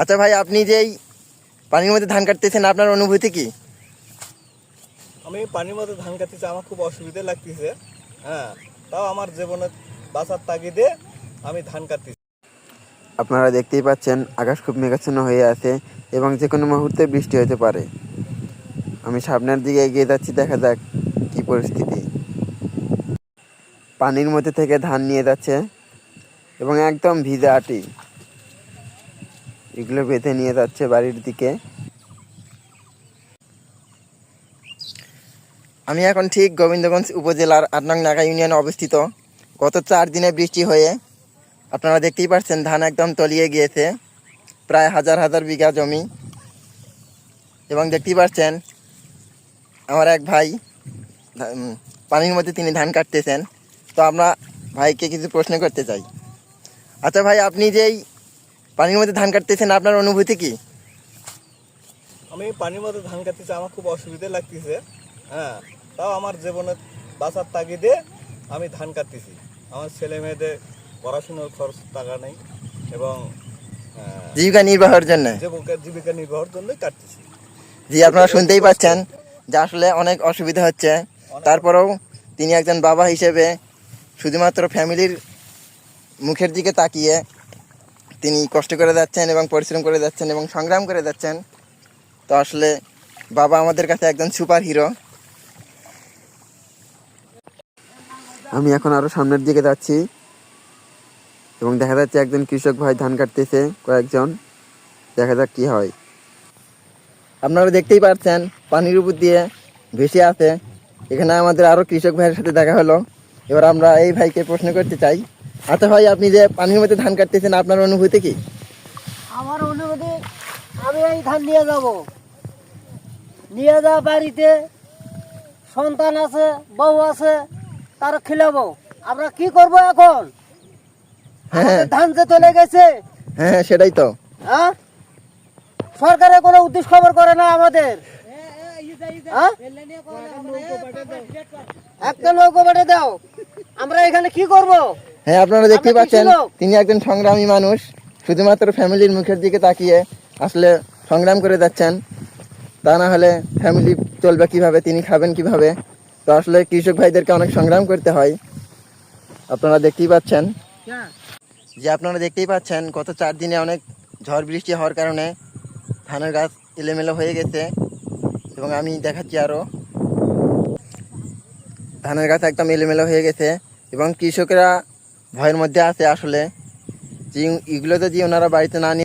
আচ্ছা ভাই, আপনি যেই পানির মধ্যে ধান কাটতেছেন, আপনার অনুভূতি কি? আমি পানির মধ্যে ধান কাটতেছি, আমার খুব অসুবিধা লাগতেছে। হ্যাঁ, তাও আমার জীবনে বাঁচার তাগিদে আমি ধান কাটতেছি। আপনারা দেখতেই পাচ্ছেন আকাশ খুব মেঘাচ্ছন্ন হয়ে আছে এবং যে কোনো মুহূর্তে বৃষ্টি হতে পারে। আমি সামনের দিকে এগিয়ে যাচ্ছি, দেখা যাক কি পরিস্থিতি। পানির মধ্যে থেকে ধান নিয়ে যাচ্ছে এবং একদম ভিজে আটি এগুলো বেঁধে নিয়ে যাচ্ছে বাড়ির দিকে। আমি এখন ঠিক গোবিন্দগঞ্জ উপজেলার ৮ নং নাগা ইউনিয়নে অবস্থিত। গত 4 দিনে বৃষ্টি হয়ে আপনারা দেখতেই পাচ্ছেন ধান একদম তলিয়ে গিয়েছে, প্রায় হাজার হাজার বিঘা জমি। এবং দেখতেই পাচ্ছেন আমার এক ভাই পানির মধ্যে তিনি ধান কাটতেছেন। তো আমরা ভাইকে কিছু প্রশ্ন করতে চাই। আচ্ছা ভাই, আপনি যেই পানির মধ্যে ধান কাটতেছেন, আপনার অনুভূতি কি? আমি পানির মধ্যে ধান কাটতেছি, আমার খুব অসুবিধা লাগতেছে। হ্যাঁ, তাও আমার জীবনে বাঁচার তাগিদে আমি ধান কাটতেছি। আমার ছেলে মেয়েদের পড়াশোনার খরচ টাকা নেই এবং জীবিকা নির্বাহের জন্য। জীবিকা নির্বাহের জন্যই কাটতেছি। জি, আপনারা শুনতেই পাচ্ছেন যে আসলে অনেক অসুবিধা হচ্ছে। তারপরেও তিনি একজন বাবা হিসেবে শুধুমাত্র ফ্যামিলির মুখের দিকে তাকিয়ে তিনি কষ্ট করে যাচ্ছেন এবং পরিশ্রম করে যাচ্ছেন এবং সংগ্রাম করে যাচ্ছেন। তো আসলে বাবা আমাদের কাছে একজন সুপার হিরো। আমি এখন আরো সামনের দিকে যাচ্ছি এবং দেখা যাচ্ছে একজন কৃষক ভাই ধান কাটতেছে, কয়েকজন। দেখা যাক কি হয়। আপনারা দেখতেই পাচ্ছেন পানির উপর দিয়ে ভেসে আছে। এখানে আমাদের আরও কৃষক ভাইয়ের সাথে দেখা হলো। এবার আমরা এই ভাইকে প্রশ্ন করতে চাই। আচ্ছা ভাই, আপনি যে পানির মধ্যে ধান কাটতেছেন, আপনার অনুভূতি কি? আমার অনুমতি, আমি এই ধান নিয়ে যাব, নিয়ে যা বাড়িতে সন্তান আছে, বউ আছে, তার খিলাবো। আমরা কি করব এখন? আমাদের ধান যে চলে গেছে। হ্যাঁ, সেটাই তো। হ্যাঁ, সরকারের কোনো উদ্দেশ্য খবর করে না আমাদের। হ্যাঁ? একটা নৌকো পাঠিয়ে দাও, আমরা এখানে কি করব? হ্যাঁ, আপনারা দেখতেই পাচ্ছেন তিনি একজন সংগ্রামী মানুষ। শুধুমাত্র ফ্যামিলির মুখের দিকে তাকিয়ে আসলে সংগ্রাম করে যাচ্ছেন। তা না হলে ফ্যামিলি চলবে কিভাবে, তিনি খাবেন কিভাবে? তো আসলে কৃষক ভাইদেরকে অনেক সংগ্রাম করতে হয়। আপনারা দেখতেই পাচ্ছেন গত 4 দিনে অনেক ঝড় বৃষ্টি হওয়ার কারণে ধানের গাছ এলোমেলো হয়ে গেছে। এবং আমি দেখাচ্ছি আরও, ধানের গাছ একদম এলোমেলো হয়ে গেছে এবং কৃষকরা ভয়ের মধ্যে আছে আসলে যে এগুলো যদি ওনারা বাড়িতে না নিয়ে